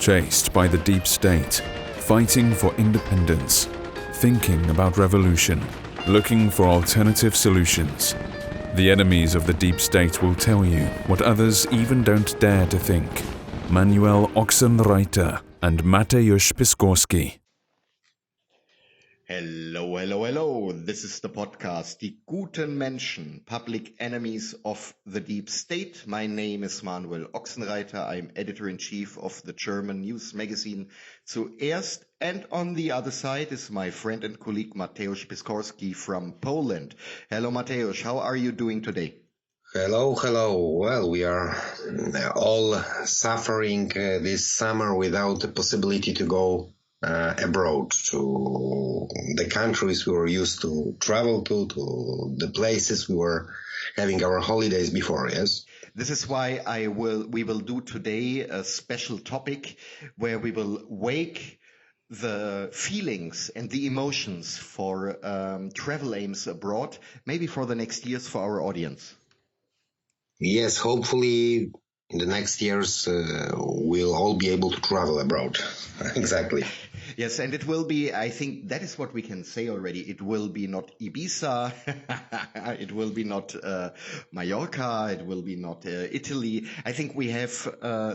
chased by the deep state, fighting for independence, thinking about revolution, looking for alternative solutions. The enemies of the deep state will tell you what others even don't dare to think. Manuel Ochsenreiter and Mateusz Piskorski. Hello, hello, hello. This is the podcast, DieGutenMenschen, Public Enemies of the Deep State. My name is Manuel Ochsenreiter. I'm editor-in-chief of the German news magazine Zuerst. And on the other side is my friend and colleague Mateusz Piskorski from Poland. Hello, Mateusz. How are you doing today? Hello. Well, we are all suffering this summer without the possibility to go abroad to the countries we were used to travel to the places we were having our holidays before, yes? This is why we will do today a special topic where we will wake the feelings and the emotions for travel aims abroad, maybe for the next years for our audience. Yes, hopefully in the next years we'll all be able to travel abroad. Exactly. Yes, and it will be, I think that is what we can say already. It will be not Ibiza, it will be not Mallorca, it will be not Italy. I think we have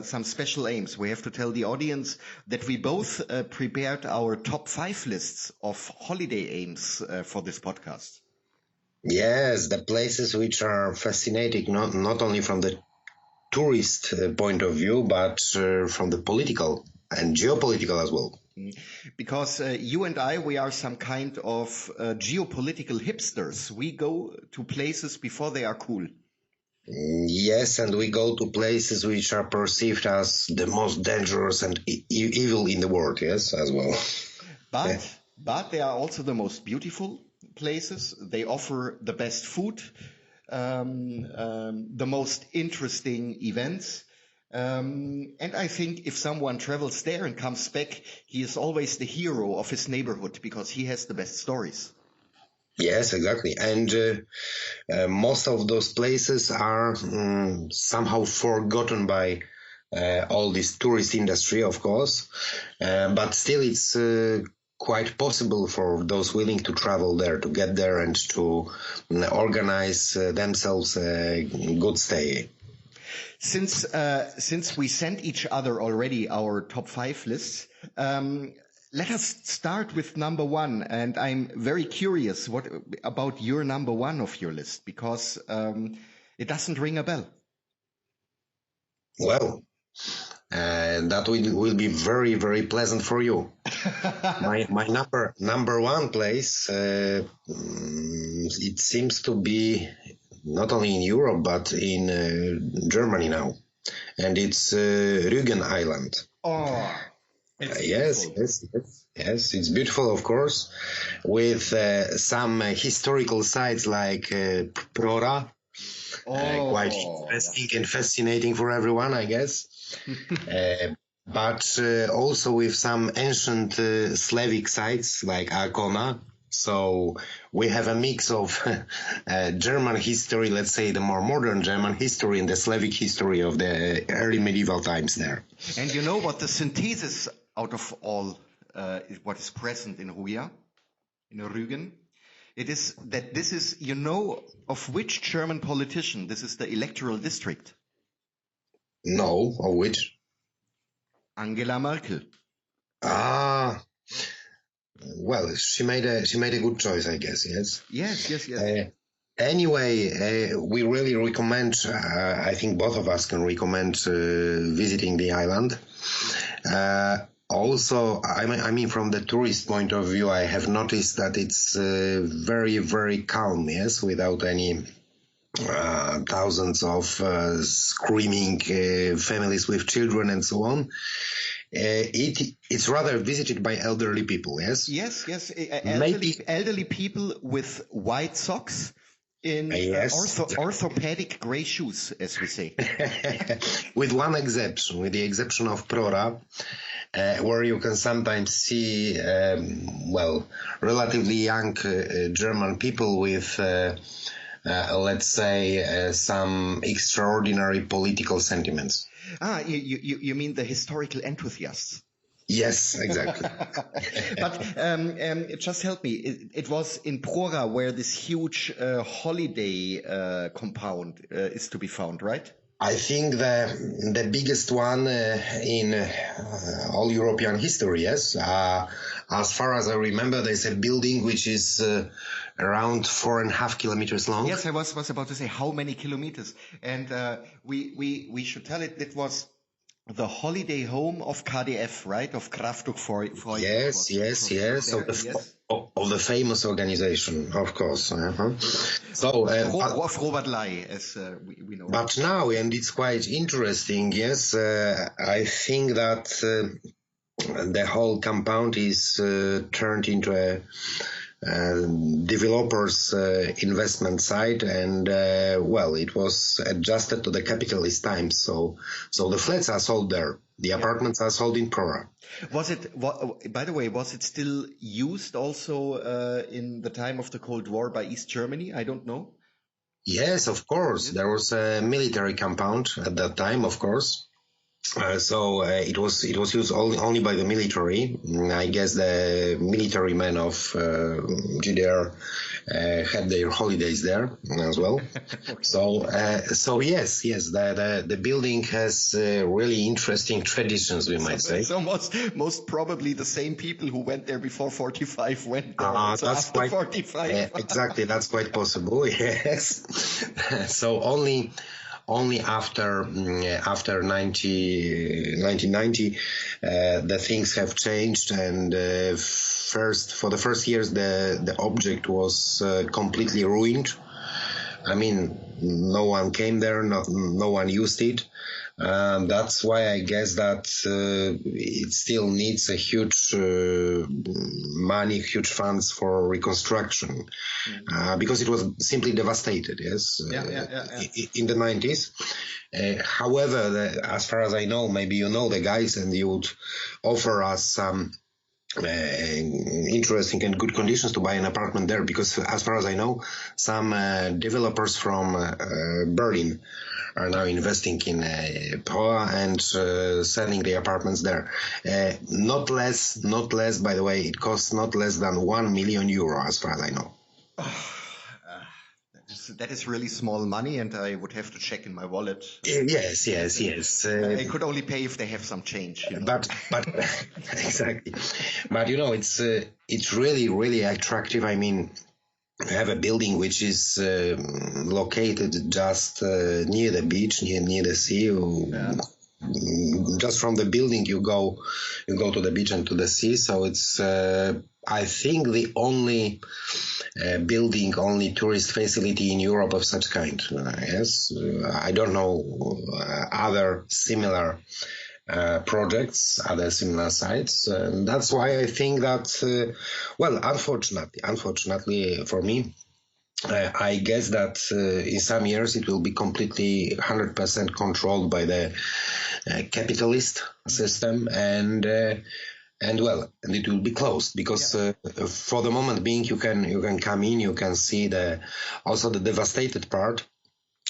some special aims. We have to tell the audience that we both prepared our top 5 lists of holiday aims for this podcast. Yes, the places which are fascinating, not only from the tourist point of view, but from the political and geopolitical as well. Because you and I, we are some kind of geopolitical hipsters. We go to places before they are cool. Yes, and we go to places which are perceived as the most dangerous and evil in the world, yes, as well. But they are also the most beautiful places. They offer the best food, the most interesting events. And I think if someone travels there and comes back, he is always the hero of his neighborhood because he has the best stories. Yes, exactly. And most of those places are somehow forgotten by all this tourist industry, of course. But still, it's quite possible for those willing to travel there, to get there and to organize themselves a good stay. Since we sent each other already our top 5 lists, let us start with number 1. And I'm very curious about your number 1 of your list, because it doesn't ring a bell. Well, that will be very, very pleasant for you. my number 1 place, it seems to be not only in Europe, but in Germany now. And it's Rügen Island. Oh, yes, it's beautiful, of course, with some historical sites like Prora, quite interesting and fascinating for everyone, I guess. But also with some ancient Slavic sites like Arkona. So we have a mix of German history, let's say the more modern German history and the Slavic history of the early medieval times there. And you know what the synthesis out of all what is present in Rugia, in Rügen? It is that this is, you know, of which German politician this is the electoral district? No, of which? Angela Merkel. Ah. Well, she made a good choice, I guess. Yes. Yes. Anyway, we really recommend. I think both of us can recommend visiting the island. Also, I mean, from the tourist point of view, I have noticed that it's very, very calm. Yes, without any thousands of screaming families with children and so on. It's rather visited by elderly people, yes? Yes. Elderly people with white socks in orthopedic gray shoes, as we say. With one exception, with the exception of Prora, where you can sometimes see, relatively young German people with, let's say, some extraordinary political sentiments. You mean the historical enthusiasts? Yes, exactly. But just help me. It was in Prora where this huge holiday compound is to be found, right? I think the biggest one in all European history, yes. As far as I remember, there's a building which is around 4.5 kilometers long. Yes, I was about to say how many kilometers. And we should tell it. It was the holiday home of KDF, right? Of Kraftung. Yes. Of the famous organization, of course. So of Robert Lai, as we know. But now, and it's quite interesting. Yes, I think that the whole compound is turned into a developers investment site, and it was adjusted to the capitalist times, so the flats are sold there, the apartments are sold in Prora. By the way, was it still used also in the time of the Cold War by East Germany? I don't know. Yes, of course. There was a military compound at that time, of course. It was used only by the military. I guess the military men of GDR had their holidays there as well. Okay. So yes, the building has really interesting traditions, we might say. So most probably the same people who went there before 45 went there also that's after quite, 45. Exactly, that's quite possible. Yes. So only after 1990 the things have changed, and for the first years the object was completely ruined. I mean, no one came there, no one used it. That's why I guess that it still needs a huge huge funds for reconstruction, because it was simply devastated. Yes, in the 90s. However, as far as I know, maybe you know the guys, and you would offer us some interesting and good conditions to buy an apartment there, because as far as I know, some developers from Berlin are now investing in Prora and selling the apartments there. Not less, by the way, it costs not less than 1 million euro, as far as I know. That is really small money, and I would have to check in my wallet. Yes. I could only pay if they have some change. You know? But exactly. But it's really, really attractive. I mean, we have a building which is located just near the beach, near the sea. Just from the building, you go to the beach and to the sea. So it's I think the only building, only tourist facility in Europe of such kind. Yes, I don't know other similar projects, other similar sites. That's why I think that, unfortunately for me, I guess that in some years it will be completely 100% controlled by the capitalist system, and it will be closed, because for the moment being you can come in, you can see also the devastated part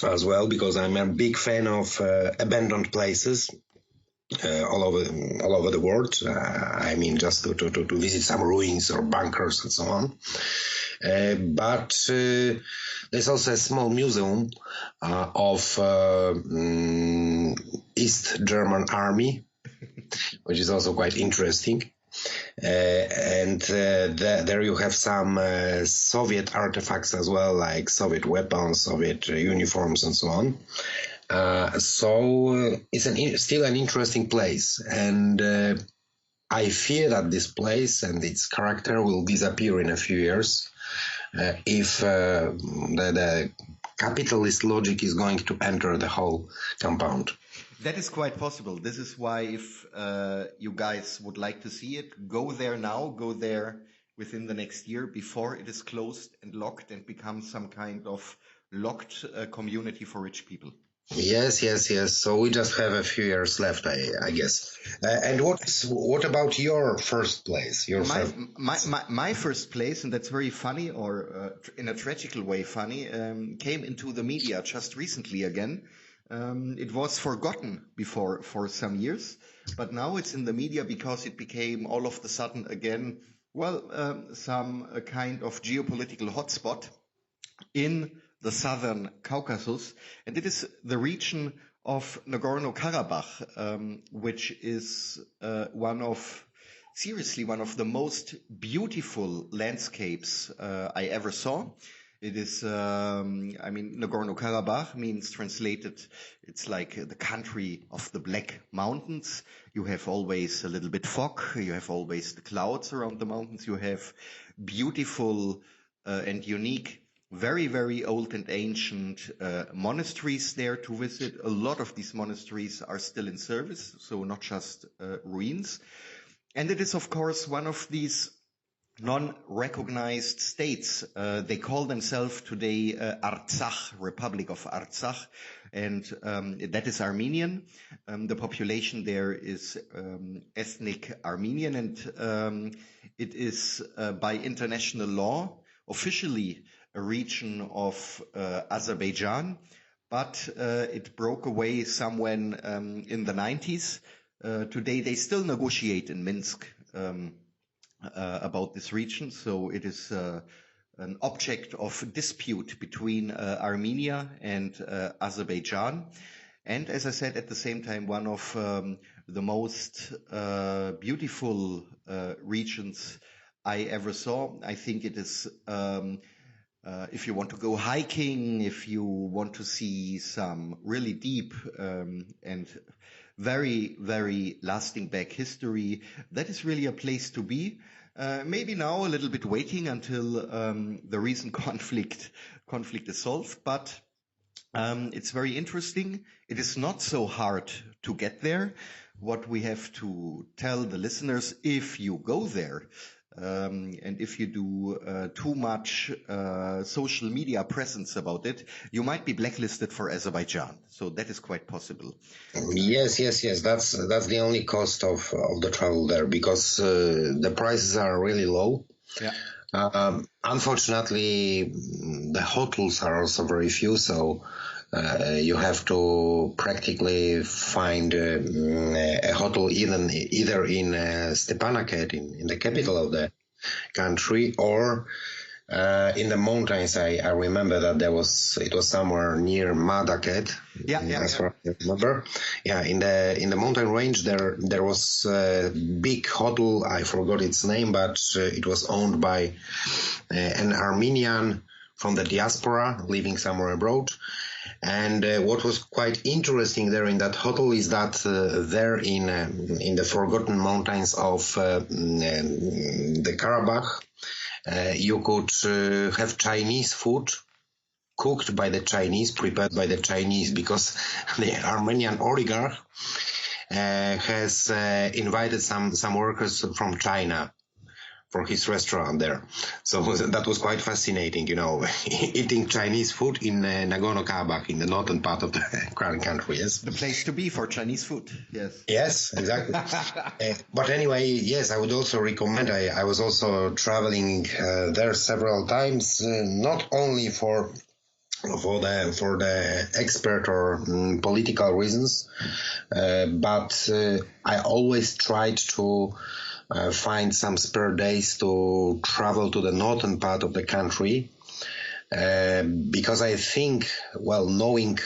as well, because I'm a big fan of abandoned places. All over the world. I mean, just to visit some ruins or bunkers and so on. But there's also a small museum of East German Army, which is also quite interesting. And there you have some Soviet artifacts as well, like Soviet weapons, Soviet uniforms, and so on. So it's still an interesting place, and I fear that this place and its character will disappear in a few years if the capitalist logic is going to enter the whole compound. That is quite possible. This is why, if you guys would like to see it, go there now, go there within the next year before it is closed and locked and becomes some kind of locked community for rich people. Yes. So we just have a few years left, I guess. And what about your first place? My first place, and that's very funny, or in a tragical way funny, came into the media just recently again. It was forgotten before for some years, but now it's in the media because it became all of a sudden again, some kind of geopolitical hotspot in the southern Caucasus, and it is the region of Nagorno Karabakh, which is one of the most beautiful landscapes I ever saw. It is, Nagorno Karabakh means translated, it's like the country of the Black Mountains. You have always a little bit fog, you have always the clouds around the mountains, you have beautiful and unique, very, very old and ancient monasteries there to visit. A lot of these monasteries are still in service, so not just ruins. And it is, of course, one of these non-recognized states. They call themselves today Artsakh, Republic of Artsakh, and that is Armenian. The population there is ethnic Armenian, and it is by international law officially a region of Azerbaijan, but it broke away somewhere in the 90s. Today they still negotiate in Minsk about this region, so it is an object of dispute between Armenia and Azerbaijan. And as I said, at the same time, one of the most beautiful regions I ever saw. I think it is, if you want to go hiking, if you want to see some really deep and very, very lasting back history, that is really a place to be. Maybe now a little bit waiting until the recent conflict is solved, but it's very interesting. It is not so hard to get there. What we have to tell the listeners, if you go there, and if you do too much social media presence about it, you might be blacklisted for Azerbaijan. So that is quite possible. Yes. That's the only cost of the travel there, because the prices are really low. Yeah. Unfortunately, the hotels are also very few, so you have to practically find a hotel either in Stepanakert, in the capital of the country, or in the mountains. I remember that it was somewhere near Madaket. As far as I remember. Yeah, in the mountain range there was a big hotel. I forgot its name, but it was owned by an Armenian from the diaspora living somewhere abroad. And what was quite interesting there in that hotel is that there in the forgotten mountains of the Karabakh, you could have Chinese food cooked by the Chinese, prepared by the Chinese, because the Armenian oligarch has invited some workers from China for his restaurant there. So that was quite fascinating, eating Chinese food in Nagorno Karabakh, in the northern part of the current country, yes. The place to be for Chinese food, yes. Yes, exactly. But anyway, yes, I would also recommend, I was also traveling there several times, not only for the expert or political reasons, but I always tried to find some spare days to travel to the northern part of the country, because I think, knowing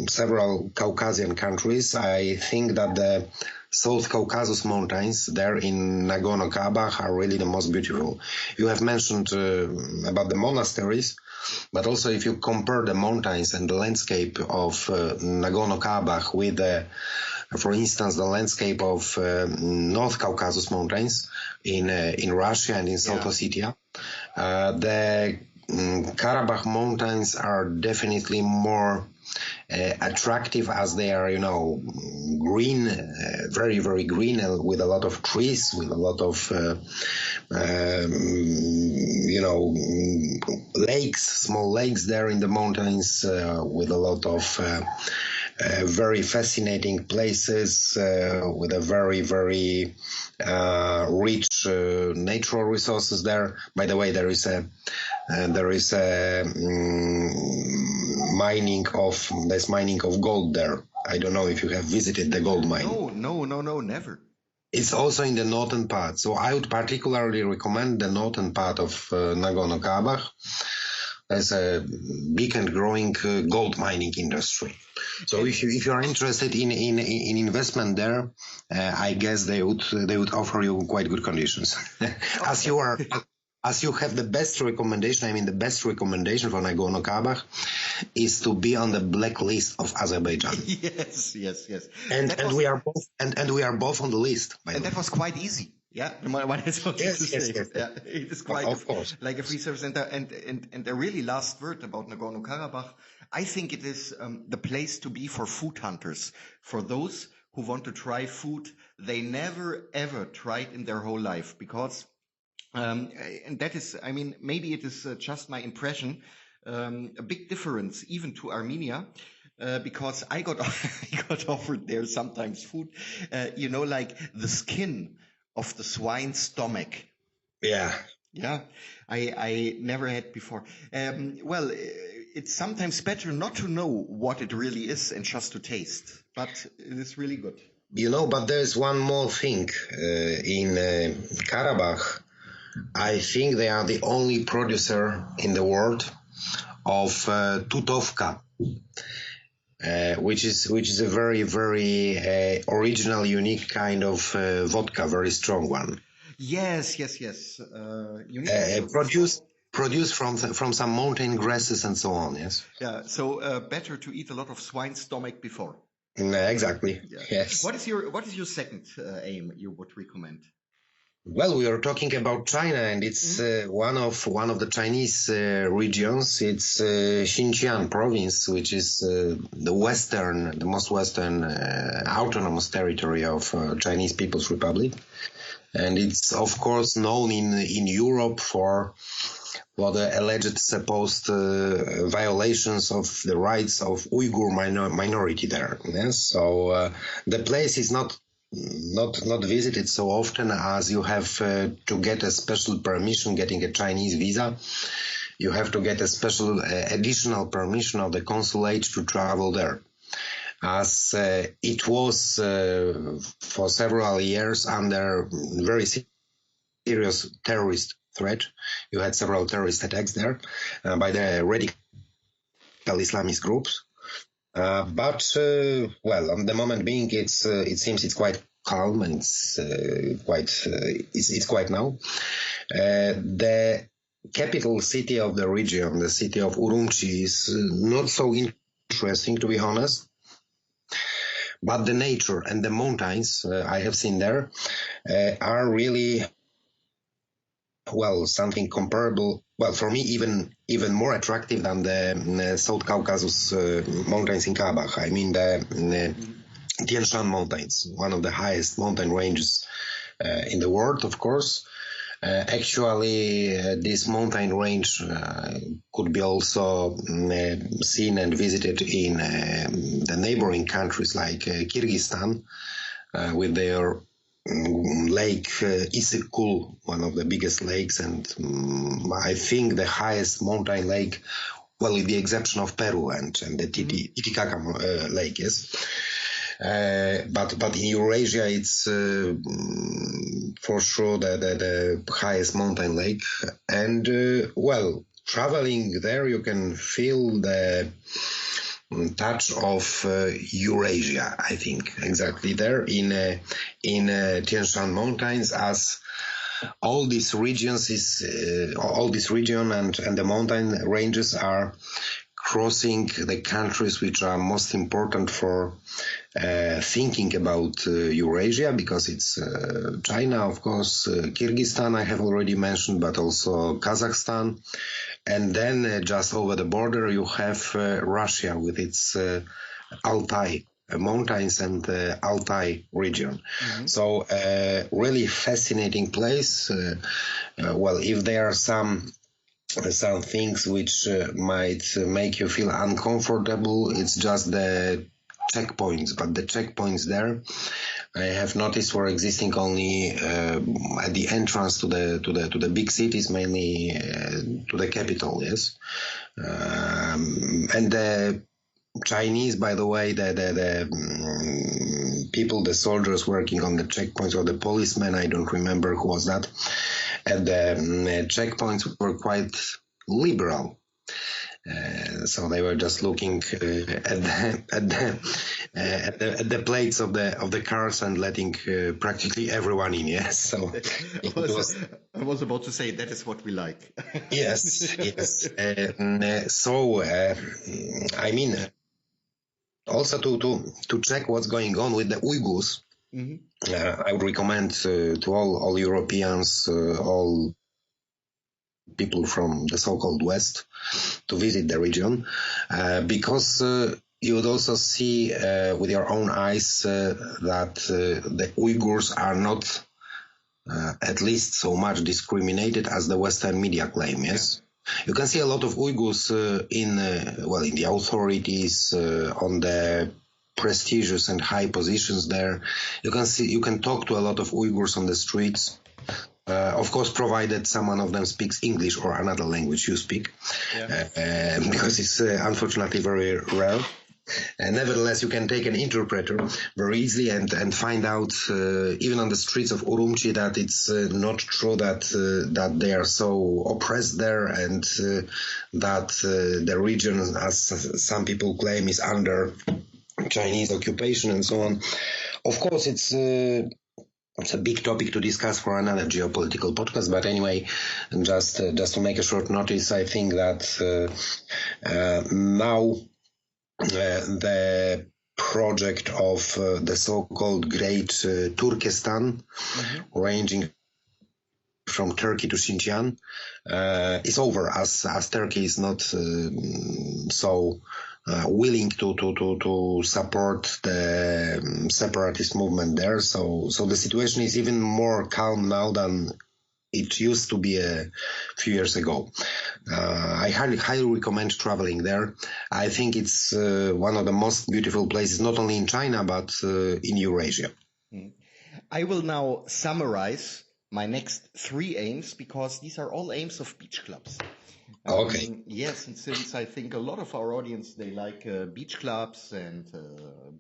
several Caucasian countries, I think that the South Caucasus Mountains there in Nagorno Karabakh are really the most beautiful. You have mentioned about the monasteries, but also if you compare the mountains and the landscape of Nagorno Karabakh with for instance, the landscape of North Caucasus Mountains in Russia and in South Ossetia, the Karabakh Mountains are definitely more attractive, as they are, green, very, very green, with a lot of trees, with a lot of, lakes, small lakes there in the mountains, with a lot of very fascinating places, with a very, very rich natural resources there. By the way, there is a mining of gold there. I don't know if you have visited the gold mine. No, never. It's also in the northern part. So I would particularly recommend the northern part of Nagorno Karabakh. There's a big and growing gold mining industry. So if you are interested in investment there, I guess they would offer you quite good conditions. As you have the best recommendation, the best recommendation for Nagorno Karabakh is to be on the blacklist of Azerbaijan. Yes. And we are both on the list. And that was quite easy. Yeah, what I wanted to say. Yes. Yeah, it is quite, of course, like a free service center. And a really last word about Nagorno Karabakh. I think it is the place to be for food hunters, for those who want to try food they never ever tried in their whole life, because. And that is, maybe it is just my impression, a big difference even to Armenia, because I got offered there sometimes food, like the skin of the swine's stomach. Yeah. I never had before. It's sometimes better not to know what it really is and just to taste, but it is really good. But there's one more thing in Karabakh. I think they are the only producer in the world of tutovka, which is a very, very original, unique kind of vodka, very strong one. Yes. Produced from some mountain grasses and so on. Yes. Yeah. So better to eat a lot of swine's stomach before. Exactly. Yeah. Yes. What is your second aim you would recommend? Well, we are talking about China, and it's one of the Chinese regions. It's Xinjiang province, which is the most western autonomous territory of Chinese People's Republic, and it's of course known in Europe for the alleged supposed violations of the rights of Uyghur minority there. Yes, so the place is not visited so often, as you have to get a special permission, getting a Chinese visa. You have to get a special additional permission of the consulate to travel there, as it was for several years under very serious terrorist threat. You had several terrorist attacks there by the radical Islamist groups. But on the moment being, it seems it's quite calm, and it's quite now. The capital city of the region, the city of Urumqi, is not so interesting, to be honest. But the nature and the mountains I have seen there are really something comparable. Well, for me, even more attractive than the South Caucasus mountains in Karabakh. The Tian Shan Mountains, one of the highest mountain ranges in the world, of course. Actually, this mountain range could be also seen and visited in the neighboring countries like Kyrgyzstan, with their lake Issyk-Kul, one of the biggest lakes, and I think the highest mountain lake, with the exception of Peru and the Titicaca lake, yes. But in Eurasia, it's for sure the highest mountain lake. And traveling there, you can feel the touch of Eurasia, I think, exactly there in Tian Shan Mountains, as all this region and the mountain ranges are crossing the countries which are most important for thinking about Eurasia, because it's China, of course, Kyrgyzstan I have already mentioned, but also Kazakhstan. And then just over the border you have Russia with its Altai mountains and Altai region. Mm-hmm. So really fascinating place. If there are some things which might make you feel uncomfortable, it's just the checkpoints. But the checkpoints there, I have noticed, were existing only at the entrance to the big cities, mainly to the capital. Yes, And the Chinese, by the way, the people, the soldiers working on the checkpoints, or the policemen, I don't remember who was that, and the checkpoints were quite liberal. So they were just looking at the plates of the cars and letting practically everyone in. Yes, so I was about to say that is what we like. yes. I mean, also to check what's going on with the Uyghurs. I would recommend to all Europeans, all people from the so-called West, to visit the region, because you would also see with your own eyes that the Uyghurs are not at least so much discriminated as the Western media claim. Yes, you can see a lot of Uyghurs in the authorities, on the prestigious and high positions there. You can talk to a lot of Uyghurs on the streets. Of course, provided someone of them speaks English or another language you speak, because it's unfortunately very rare. Nevertheless, you can take an interpreter very easily and find out, even on the streets of Urumqi, that it's not true that they are so oppressed there, and that the region, as some people claim, is under Chinese occupation and so on. Of course, it's a big topic to discuss for another geopolitical podcast. But anyway, just to make a short notice, I think that now the project of the so-called Great Turkestan, ranging from Turkey to Xinjiang, is over, as Turkey is not so willing to support the separatist movement there. So the situation is even more calm now than it used to be a few years ago. I highly recommend traveling there. I think it's one of the most beautiful places, not only in China, but in Eurasia. I will now summarize my next 3 aims, because these are all aims of beach clubs. Okay. Yes, and since I think a lot of our audience, they like beach clubs and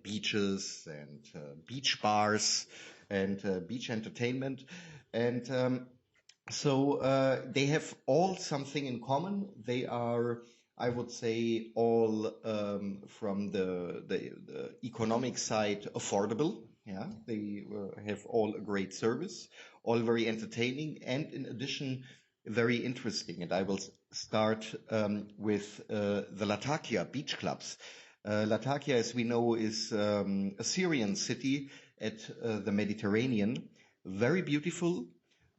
beaches and beach bars and beach entertainment. And so they have all something in common. They are, I would say, all from the economic side affordable. Yeah, they have all a great service, all very entertaining, and in addition, very interesting. And I will start with the Latakia beach clubs. Latakia, as we know, is a Syrian city at the Mediterranean. Very beautiful.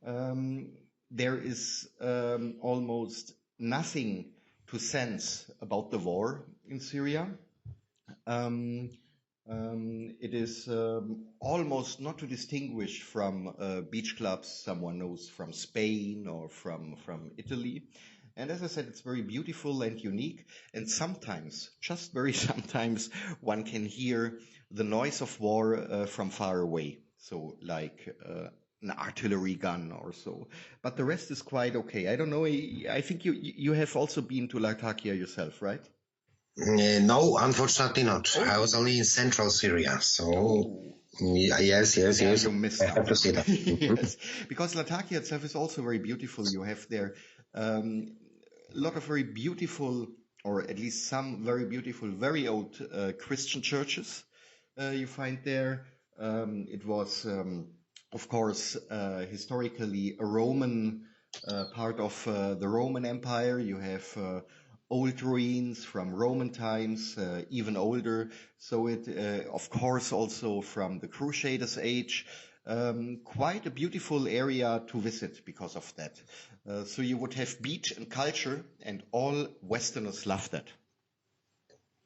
There is almost nothing to sense about the war in Syria. It is almost not to distinguish from beach clubs someone knows from Spain or from Italy. And as I said, it's very beautiful and unique. And sometimes, just very sometimes, one can hear the noise of war from far away. So like an artillery gun or so. But the rest is quite okay. I don't know. I think you have also been to Latakia yourself, right? No, unfortunately not. Oh. I was only in central Syria, so yes. You missed out. I have to see that. Yes, because Latakia itself is also very beautiful. You have there a lot of very beautiful, or at least some very beautiful, very old Christian churches you find there. It was, of course, historically a Roman part of the Roman Empire. You have old ruins from Roman times, even older. So it, of course, also from the Crusaders' age, quite a beautiful area to visit because of that. So you would have beach and culture, and all Westerners love that.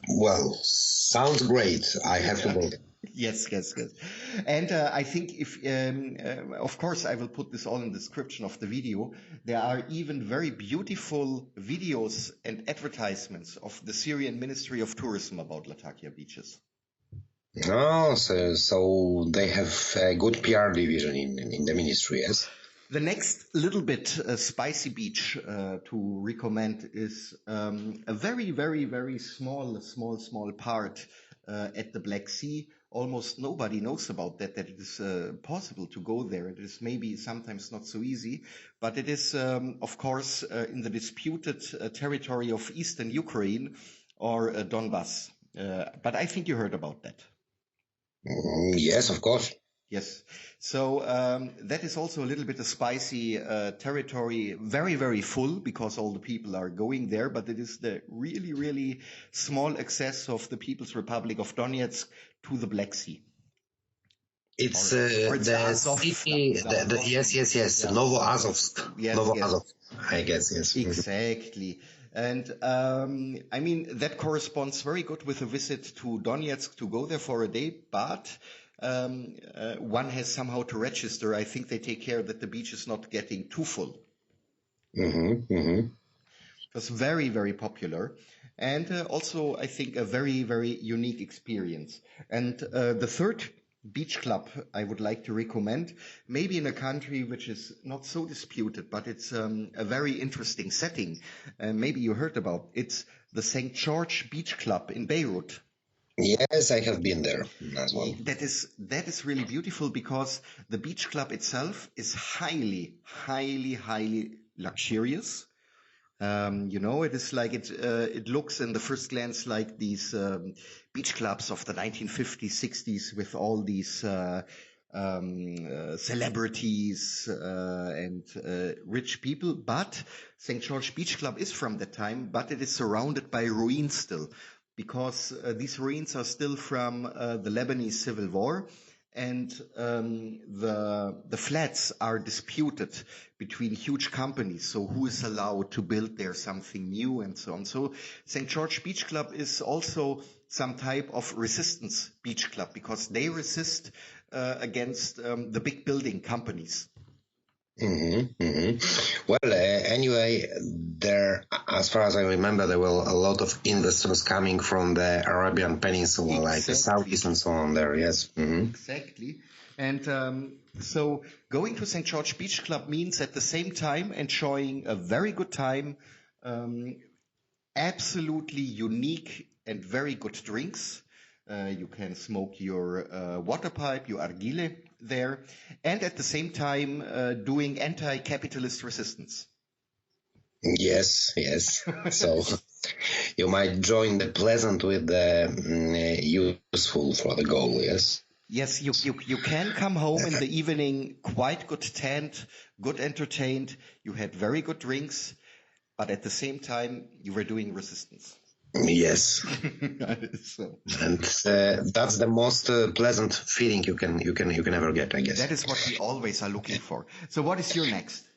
Well, sounds great. I have to go there. Yes. And I think if, of course, I will put this all in the description of the video. There are even very beautiful videos and advertisements of the Syrian Ministry of Tourism about Latakia beaches. Oh, so they have a good PR division in the ministry, yes? The next little bit spicy beach to recommend is a very, very, very small part at the Black Sea. Almost nobody knows about that it is possible to go there. It is maybe sometimes not so easy, but it is, of course, in the disputed territory of eastern Ukraine or Donbass. But I think you heard about that. Yes, of course. Yes. So that is also a little bit of spicy territory, very, very full because all the people are going there, but it is the really, really small access of the People's Republic of Donetsk to the Black Sea. It's Or it's the Azov. city, yes, Yeah. Novoazovsk. Yes, Novoazovsk, I guess, yes. Exactly. And I mean, that corresponds very good with a visit to Donetsk to go there for a day, but one has somehow to register. I think they take care that the beach is not getting too full. It was very, very popular. And also, I think, a very, very unique experience. And the third beach club I would like to recommend, maybe in a country which is not so disputed, but it's a very interesting setting. Maybe you heard about it's the St. George Beach Club in Beirut. Yes, I have been there as well. That is really beautiful because the beach club itself is highly, highly, highly luxurious. It is like it looks in the first glance like these beach clubs of the 1950s, 60s with all these celebrities and rich people. But St. George Beach Club is from that time, but it is surrounded by ruins still, because these ruins are still from the Lebanese Civil War. And the flats are disputed between huge companies. So who is allowed to build there something new and so on. So St. George Beach Club is also some type of resistance beach club because they resist against the big building companies. Well, anyway, there, as far as I remember, there were a lot of investors coming from the Arabian Peninsula, like the Saudis and so on there, yes. Exactly. And so going to St. George Beach Club means at the same time enjoying a very good time, absolutely unique and very good drinks. You can smoke your water pipe, your argile there, and at the same time doing anti-capitalist resistance. Yes. So you might join the pleasant with the useful for the goal, yes? Yes, you can come home in the evening, quite good tent, good entertained, you had very good drinks, but at the same time you were doing resistance. Yes. So. And that's the most pleasant feeling you can ever get, I guess. That is what we always are looking for. So what is your next?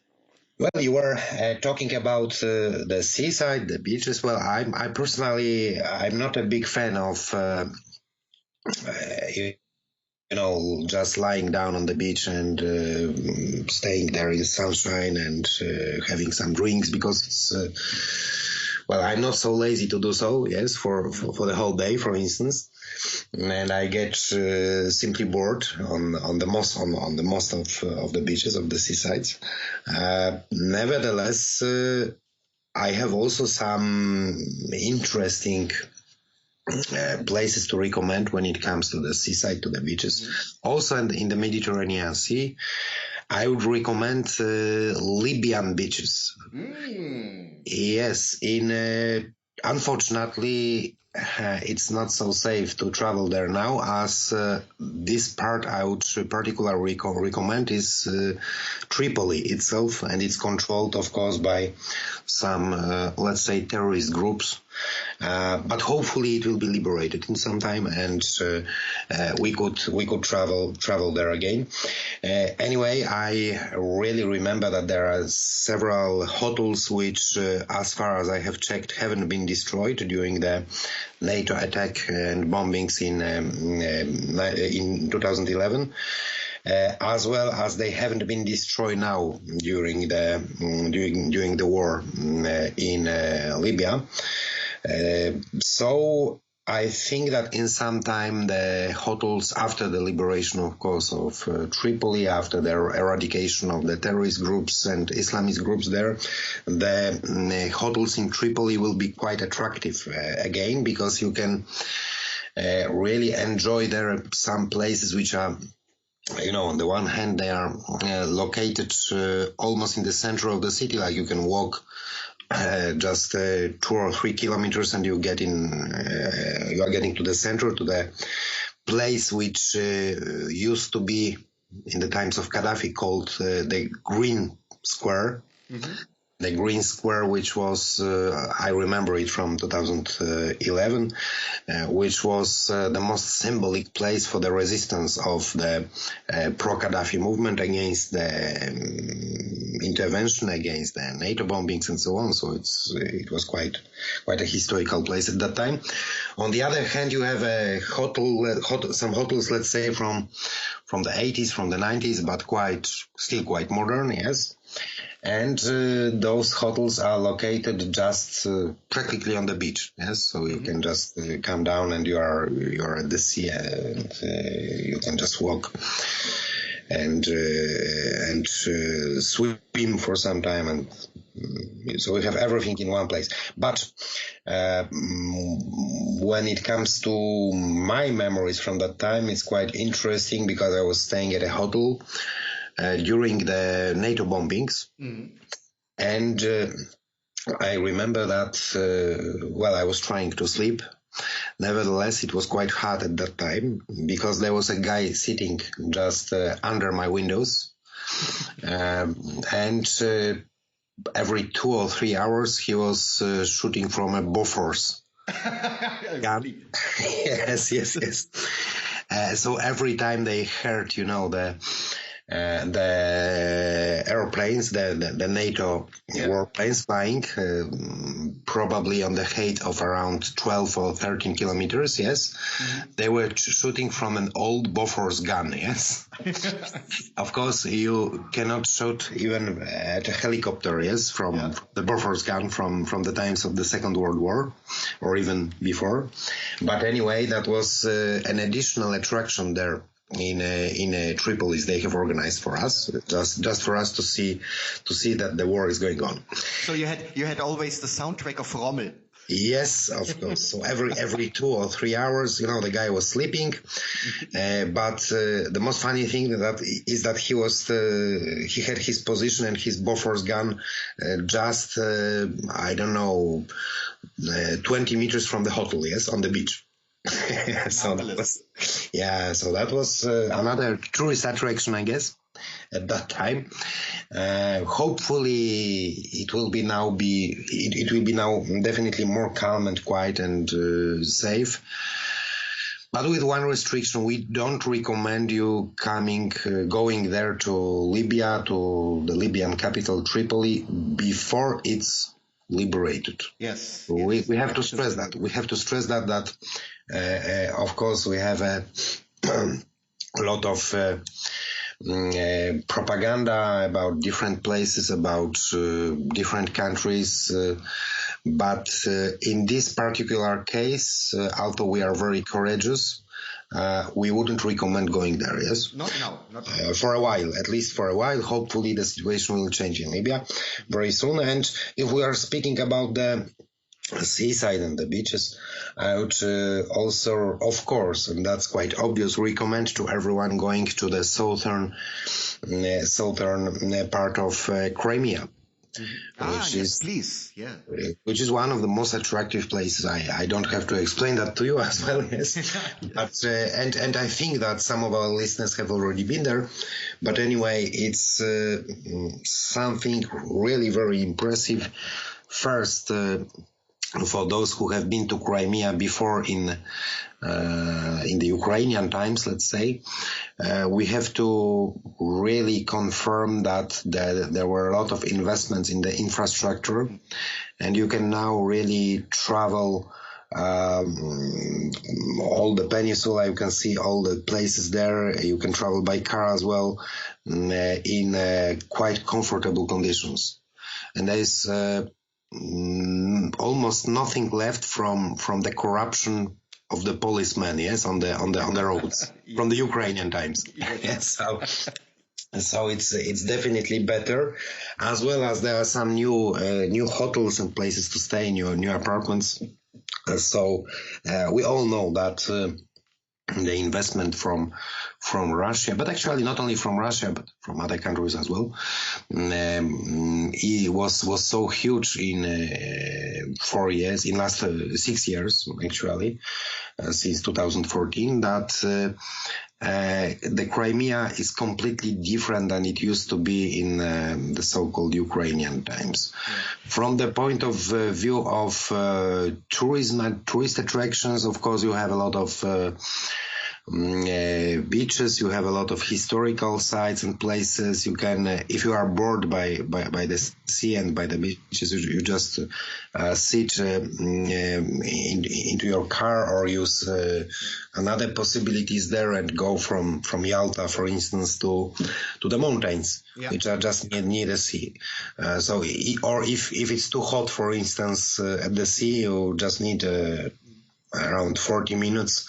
Well, you were talking about the seaside, the beaches. Well, I personally, I'm not a big fan of just lying down on the beach and staying there in the sunshine and having some drinks because it's I'm not so lazy to do so, yes, for the whole day, for instance, and I get simply bored on the most of the beaches of the seasides. Nevertheless, I have also some interesting places to recommend when it comes to the seaside, to the beaches. Also in the Mediterranean Sea, I would recommend Libyan beaches. Yes, unfortunately, it's not so safe to travel there now, as this part I would particularly recommend is Tripoli itself, and it's controlled, of course, by some, let's say, terrorist groups. But hopefully it will be liberated in some time, and we could travel there again. Anyway, I really remember that there are several hotels which, as far as I have checked, haven't been destroyed during the NATO attack and bombings in 2011. As well as they haven't been destroyed now during the war in Libya. So I think that in some time the hotels, after the liberation, of course, of Tripoli, after the eradication of the terrorist groups and Islamist groups there, the hotels in Tripoli will be quite attractive again, because you can really enjoy there some places which are, on the one hand, they are located almost in the center of the city, like you can walk just 2 or 3 kilometers and you are getting to the center, to the place which used to be in the times of Gaddafi called the Green Square. Mm-hmm. The Green Square, which was, I remember it from 2011, which was the most symbolic place for the resistance of the pro-Gaddafi movement against the intervention, against the NATO bombings and so on. So it was quite a historical place at that time. On the other hand, you have a some hotels, let's say from the 80s, from the 90s, but still quite modern, yes. And those hotels are located just practically on the beach, yes. So you can just come down and you are at the sea, and you can just walk and swim for some time, and so we have everything in one place. But when it comes to my memories from that time, it's quite interesting, because I was staying at a hotel during the NATO bombings. Mm-hmm. And I remember that, I was trying to sleep. Nevertheless, it was quite hard at that time, because there was a guy sitting just under my windows. And every 2 or 3 hours, he was shooting from a Bofors gun. Yes. So every time they heard, the airplanes, the NATO warplanes flying, probably on the height of around 12 or 13 kilometers, yes. Mm-hmm. They were shooting from an old Bofors gun, yes. Of course, you cannot shoot even at a helicopter, yes, from the Bofors gun from the times of the Second World War, or even before. But anyway, that was an additional attraction there. In Tripoli, they have organized for us, just for us to see that the war is going on. So you had always the soundtrack of Rommel. Yes, of course. So every 2 or 3 hours, the guy was sleeping. But the most funny thing is that he had his position and his Bofors gun just 20 meters from the hotel, yes, on the beach. So that was another tourist attraction, I guess, at that time. Hopefully, it will be now definitely more calm and quiet and safe. But with one restriction, we don't recommend you going there to Libya, to the Libyan capital Tripoli, before it's liberated. Yes. We have to stress that. We have to stress that of course, we have a lot of propaganda about different places, about different countries. But in this particular case, although we are very courageous, we wouldn't recommend going there, yes? Not now. For a while, at least for a while. Hopefully the situation will change in Libya very soon. And if we are speaking about the seaside and the beaches, I would also, of course, and that's quite obvious, recommend to everyone going to the southern part of Crimea. Mm-hmm. Which is one of the most attractive places. I don't have to explain that to you as well, yes. But and I think that some of our listeners have already been there. But anyway, it's something really very impressive. First, for those who have been to Crimea before in the Ukrainian times, let's say, we have to really confirm that there were a lot of investments in the infrastructure, and you can now really travel all the peninsula. You can see all the places there. You can travel by car as well in quite comfortable conditions. And there is almost nothing left from the corruption of the policemen, yes, on the roads from the Ukrainian times. Yes, so it's definitely better, as well as there are some new hotels and places to stay, new apartments. So we all know that the investment from Russia, but actually not only from Russia, but from other countries as well, it was so huge in 4 years, in last 6 years actually, since 2014, that the Crimea is completely different than it used to be in the so-called Ukrainian times. Yeah. From the point of view of tourism and tourist attractions, of course, you have a lot of beaches, you have a lot of historical sites and places. You can, if you are bored by the sea and by the beaches, you just sit into your car or use another possibilities there and go from Yalta, for instance, to the mountains, which are just near the sea. So, or if it's too hot, for instance, at the sea, you just need around 40 minutes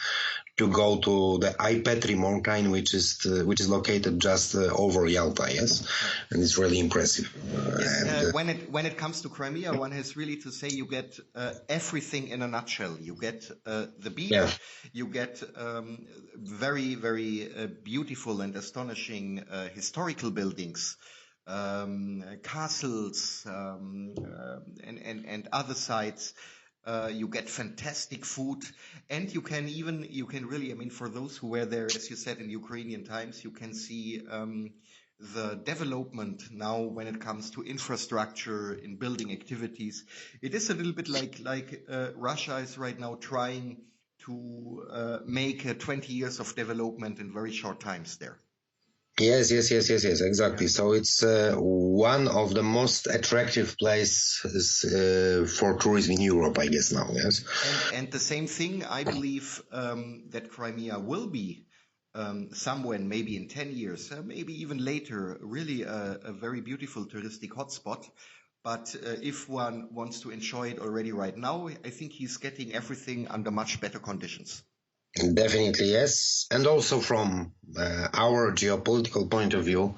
to go to the Petri mountain, which is located just over Yalta, yes, and it's really impressive. Yes, when it comes to Crimea, one has really to say you get everything in a nutshell. You get the beach, you get very, very beautiful and astonishing historical buildings, castles, and other sites. You get fantastic food, and you can really, I mean, for those who were there, as you said, in Ukrainian times, you can see the development now when it comes to infrastructure in building activities. It is a little bit like Russia is right now trying to make 20 years of development in very short times there. Yes, exactly. So it's one of the most attractive places for tourism in Europe, I guess now, yes. And the same thing, I believe that Crimea will be somewhere, maybe in 10 years, maybe even later, really a very beautiful touristic hotspot. But if one wants to enjoy it already right now, I think he's getting everything under much better conditions. Definitely, yes. And also from our geopolitical point of view,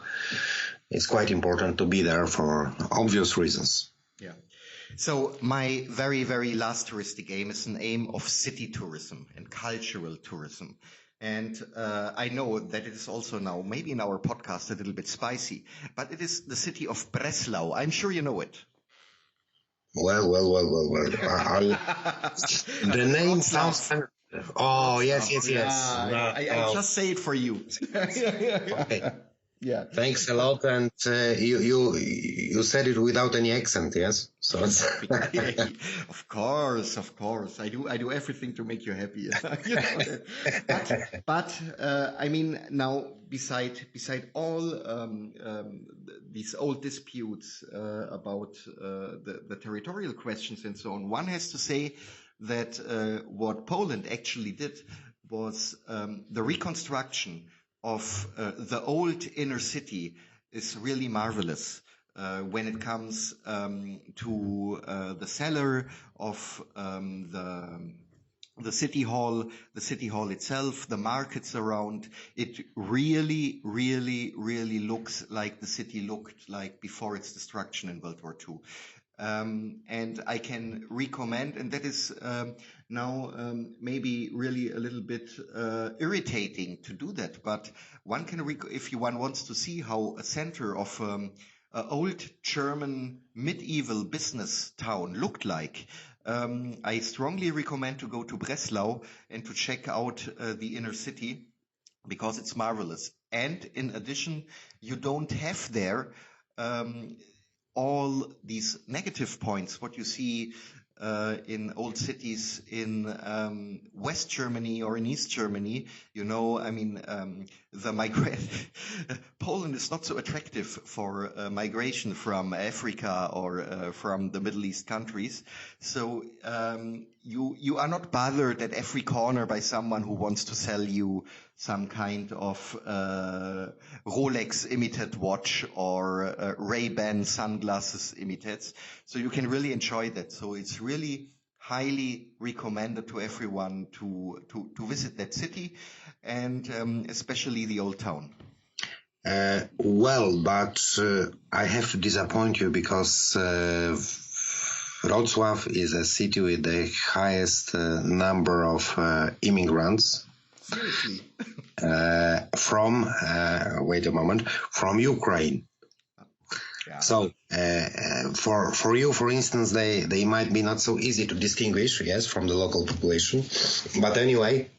it's quite important to be there for obvious reasons. Yeah. So my very, very last touristic aim is an aim of city tourism and cultural tourism. And I know that it is also now, maybe in our podcast, a little bit spicy, but it is the city of Breslau. I'm sure you know it. Well. The name sounds... Oh, yes. I just say it for you. Okay. Yeah. Thanks a lot, and you said it without any accent, yes? So Of course. I do everything to make you happy. But I mean, now beside all these old disputes about the territorial questions and so on, one has to say that what Poland actually did was the reconstruction of the old inner city is really marvelous when it comes to the cellar of the city hall itself, the markets around. It really looks like the city looked like before its destruction in World War II. And I can recommend, and that is now maybe really a little bit irritating to do that, but one can, if one wants to see how a center of old German medieval business town looked like, I strongly recommend to go to Breslau and to check out the inner city, because it's marvelous. And in addition, you don't have there all these negative points, what you see in old cities in West Germany or in East Germany. You know, I mean, Poland is not so attractive for migration from Africa or from the Middle East countries. So you are not bothered at every corner by someone who wants to sell you some kind of Rolex imitate watch or Ray-Ban sunglasses imitates. So you can really enjoy that. So it's really highly recommended to everyone to visit that city, and especially the old town. But I have to disappoint you because Wrocław is a city with the highest number of immigrants. Seriously? From Ukraine. Yeah. So for you, for instance, they might be not so easy to distinguish, yes, from the local population. But anyway,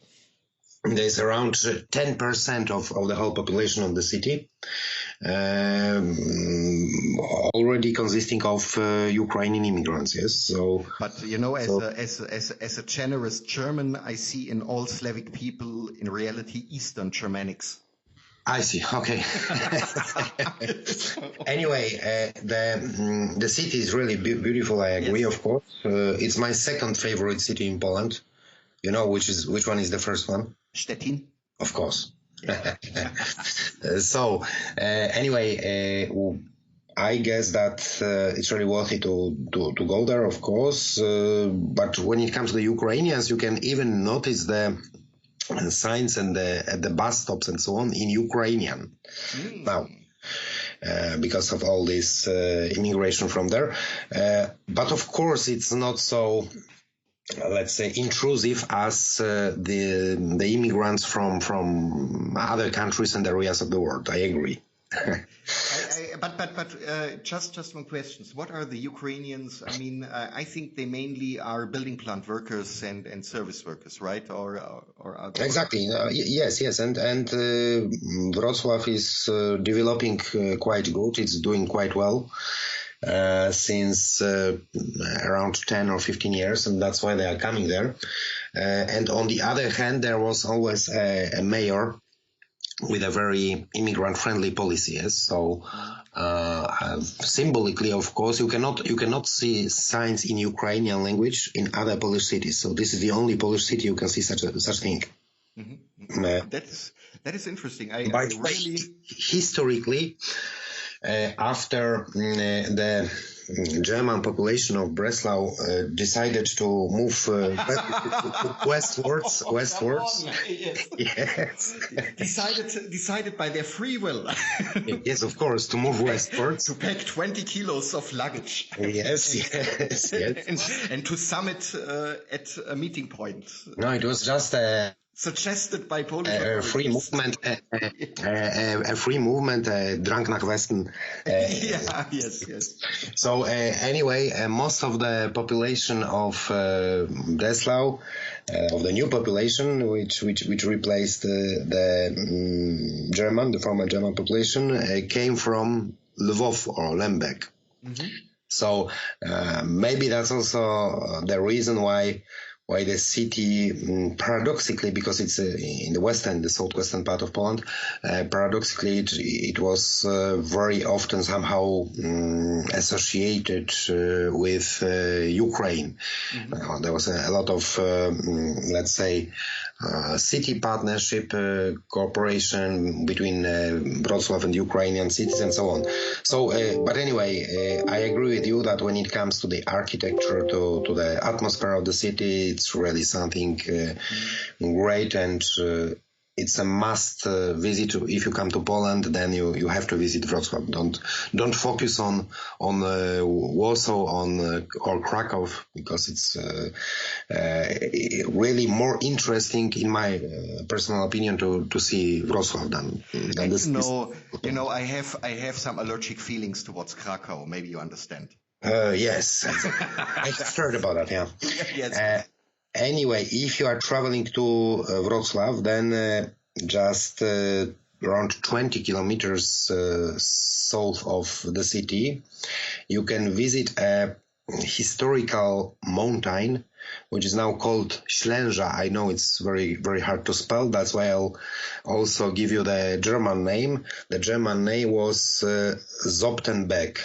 there's around 10% of the whole population of the city, already consisting of Ukrainian immigrants. Yes. So, but as a generous German, I see in all Slavic people in reality Eastern Germanics. I see. Okay. Anyway, the city is really beautiful. I agree, yes. Of course. It's my second favorite city in Poland. You know which one is the first one? Stettin. Of course. Yeah. So anyway, I guess that it's really worth it to go there, of course. But when it comes to the Ukrainians, you can even notice the signs and at the bus stops and so on in Ukrainian now, because of all this immigration from there. But of course, it's not so, let's say, intrusive as the immigrants from other countries and areas of the world. I agree. But just one question. What are the Ukrainians? I mean, I think they mainly are building plant workers and service workers, right? Or are they... Exactly. Yes. And Wrocław is developing quite good. It's doing quite well since around 10 or 15 years, and that's why they are coming there. And on the other hand, there was always a mayor with a very immigrant-friendly policy. Yes? So symbolically, of course, you cannot see signs in Ukrainian language in other Polish cities. So this is the only Polish city you can see such thing. Mm-hmm. That is interesting. Historically, after the German population of Breslau decided to move westwards. Yes. Decided by their free will. Yes, of course, to move westwards. To pack 20 kilos of luggage. Yes. And to summit at a meeting point. No, it was just suggested by Polish free movement, a free movement, drunk nach Westen. Yes. So anyway, most of the population of Breslau, of the new population, which replaced the former German population, came from Lvov or Lemberg. Mm-hmm. So maybe that's also the reason why the city, paradoxically, because it's in the southwestern part of Poland, paradoxically it was very often somehow associated with Ukraine. Mm-hmm. There was a lot of, let's say, city partnership, cooperation between Wrocław and Ukrainian cities and so on. So, but anyway, I agree with you that when it comes to the architecture, to the atmosphere of the city, it's really something great, and it's a must visit. If you come to Poland, then you have to visit Wrocław. Don't focus on Warsaw or Krakow, because it's really more interesting, in my personal opinion, to see Wrocław than this. You know, I have some allergic feelings towards Krakow. Maybe you understand. Yes, I heard about that. Yeah. Yes. Anyway, if you are traveling to Wrocław, then just around 20 kilometers south of the city, you can visit a historical mountain, which is now called Ślęża. I know it's very, very hard to spell. That's why I'll also give you the German name. The German name was Zoptenberg.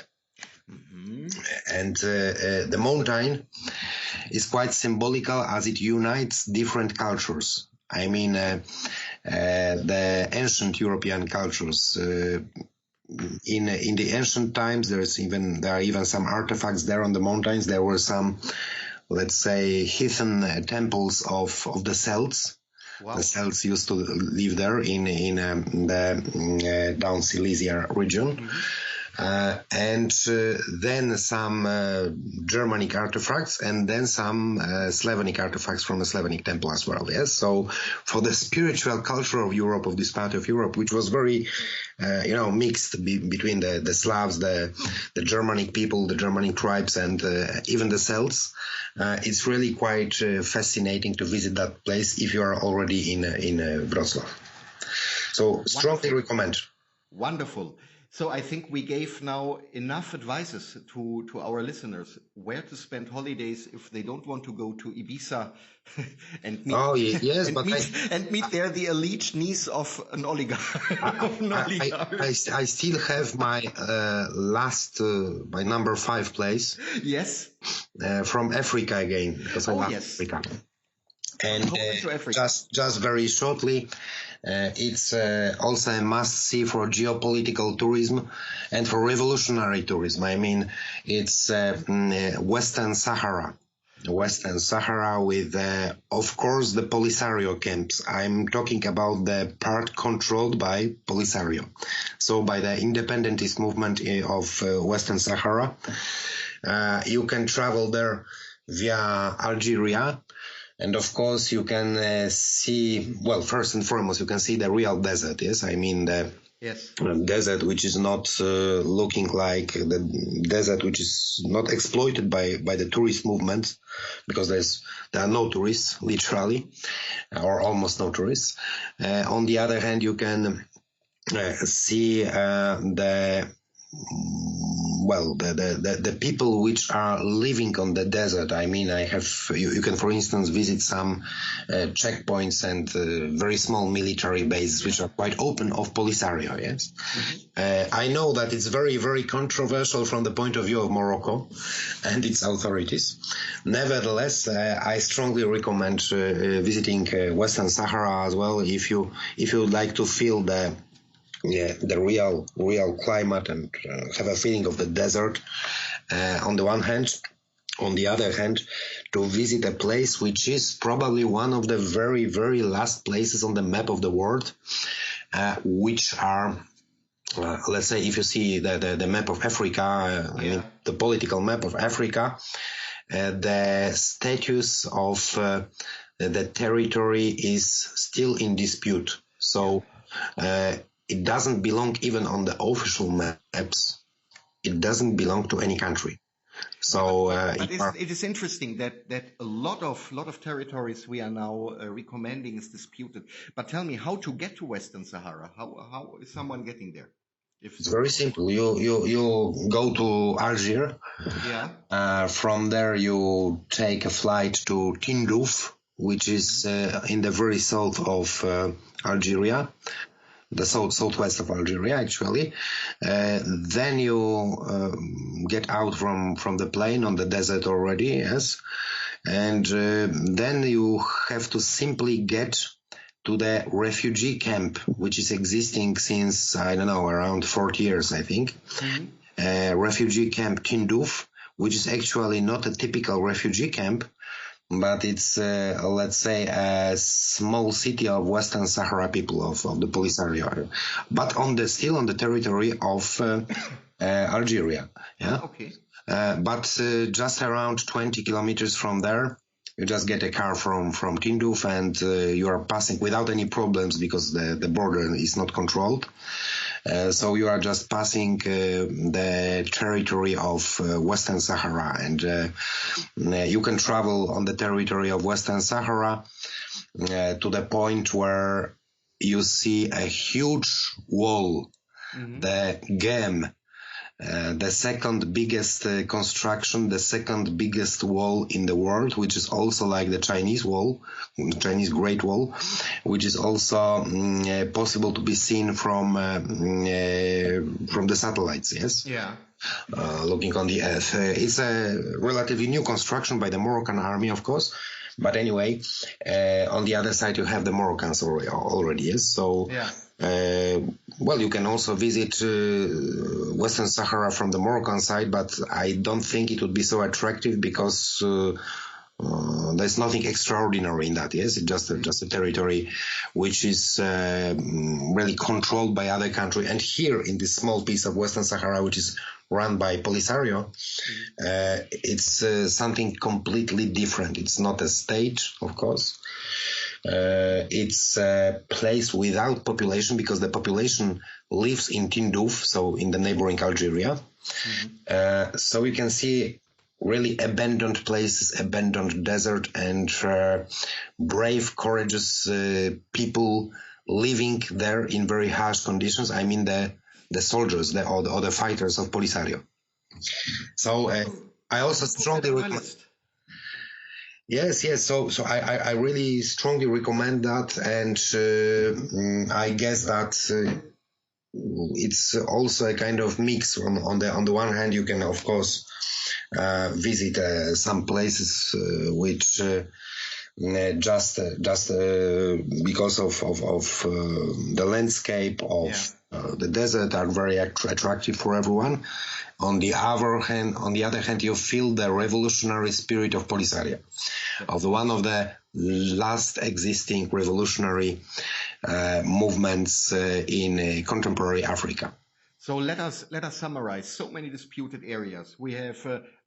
Mm-hmm. And the mountain is quite symbolical, as it unites different cultures. I mean, the ancient European cultures. In the ancient times, there are even some artifacts there on the mountains. There were some let's say, heathen temples of the Celts. Wow. The Celts used to live there in the Down Silesia region. And then some Germanic artifacts, and then some Slavonic artifacts from the Slavonic temple as well. Yes, so for the spiritual culture of Europe, of this part of Europe, which was very, mixed between the Slavs, the Germanic people, the Germanic tribes, and even the Celts, it's really quite fascinating to visit that place if you are already in Wroclaw. So strongly recommend. Wonderful. So I think we gave now enough advices to our listeners where to spend holidays if they don't want to go to Ibiza and meet, and meet there the elite niece of an oligarch. I still have my my number 5 place. Yes. From Africa again, because I love Africa. And just very shortly, it's also a must-see for geopolitical tourism and for revolutionary tourism. I mean, it's Western Sahara. Western Sahara with, of course, the Polisario camps. I'm talking about the part controlled by Polisario. So by the independentist movement of Western Sahara. You can travel there via Algeria. And of course, you can see, well, first and foremost, you can see the real desert. Yes, I mean the desert which is not looking like the desert which is not exploited by the tourist movement, because there are no tourists, literally, or almost no tourists. On the other hand, you can see the people which are living on the desert. I mean, you can, for instance, visit some checkpoints and very small military bases which are quite open of Polisario, yes? I know that it's very, very controversial from the point of view of Morocco and its authorities. Nevertheless, I strongly recommend visiting Western Sahara as well if you would like to feel the real climate and have a feeling of the desert on the one hand. On the other hand, to visit a place which is probably one of the very, very last places on the map of the world, which are, let's say, if you see the map of Africa, the political map of Africa, the status of the territory is still in dispute. So it doesn't belong even on the official maps. It doesn't belong to any country. So it is interesting that a lot of territories we are now recommending is disputed. But tell me, how to get to Western Sahara? How is someone getting there? It's very simple. You go to Algiers. Yeah. From there you take a flight to Tindouf, which is in the very south of Algeria. The southwest of Algeria, actually. Then you get out from the plane on the desert already, yes. And then you have to simply get to the refugee camp, which is existing since, I don't know, around 40 years, I think. Refugee camp Tindouf, which is actually not a typical refugee camp, but it's, let's say, a small city of Western Sahara people of the Polisario, but still on the territory of Algeria. Yeah. Okay. But just around 20 kilometers from there, you just get a car from Tindouf, and you are passing without any problems because the border is not controlled. So you are just passing the territory of Western Sahara, and you can travel on the territory of Western Sahara to the point where you see a huge wall, the GEM, the second biggest construction, the second biggest wall in the world, which is also like the Chinese wall, the Chinese Great Wall, which is also possible to be seen from the satellites, yes? Yeah. Looking on the Earth. It's a relatively new construction by the Moroccan army, of course. But anyway, on the other side, you have the Moroccans already, yes? So, you can also visit Western Sahara from the Moroccan side, but I don't think it would be so attractive because there's nothing extraordinary in that. Yes, it's just a territory which is really controlled by other country. And here in this small piece of Western Sahara, which is run by Polisario, it's something completely different. It's not a state, of course. It's a place without population because the population lives in Tindouf, so in the neighboring Algeria. So you can see really abandoned places, abandoned desert, and brave, courageous people living there in very harsh conditions. I mean the soldiers, or the fighters of Polisario. So I also strongly recommend. Yes. So I really strongly recommend that, and I guess that it's also a kind of mix. On the one hand, you can of course visit some places which just because of the landscape of the desert are very attractive for everyone. On the other hand, you feel the revolutionary spirit of Polisario, of one of the last existing revolutionary movements in contemporary Africa. So let us summarize. So many disputed areas. We have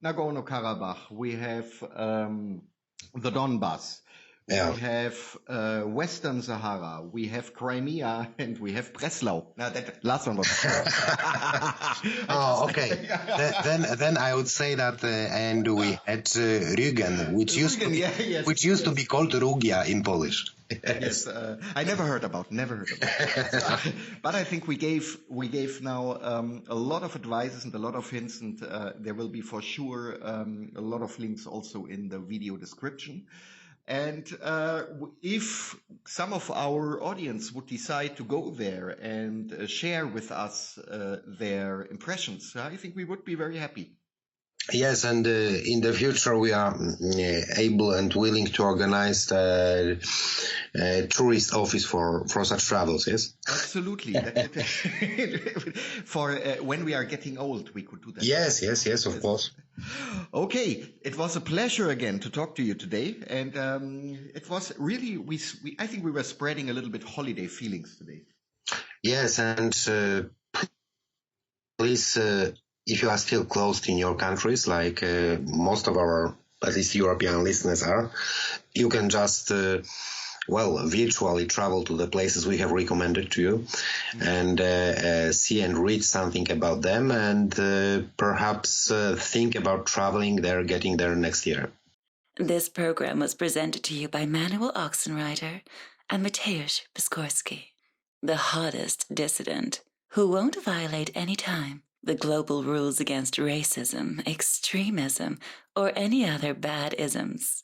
Nagorno Karabakh. We have the Donbass. We have Western Sahara. We have Crimea, and we have Breslau. Now that last one was. Oh, okay. then I would say that, and we had Rugen, which used to be called Rugia in Polish. Yes, I never heard about. But I think we gave now a lot of advices and a lot of hints, and there will be for sure a lot of links also in the video description. And if some of our audience would decide to go there and share with us their impressions, I think we would be very happy. Yes, and in the future we are able and willing to organize a tourist office for such travels, yes? Absolutely. For when we are getting old, we could do that. Yes, of course. Okay, it was a pleasure again to talk to you today, and it was really, I think we were spreading a little bit holiday feelings today. Yes, and please, if you are still closed in your countries, like most of our, at least European listeners are, you can just, virtually travel to the places we have recommended to you and see and read something about them, and perhaps think about traveling there, getting there next year. This program was presented to you by Manuel Ochsenreiter and Mateusz Piskorski, the hottest dissident who won't violate any time the global rules against racism, extremism, or any other bad isms.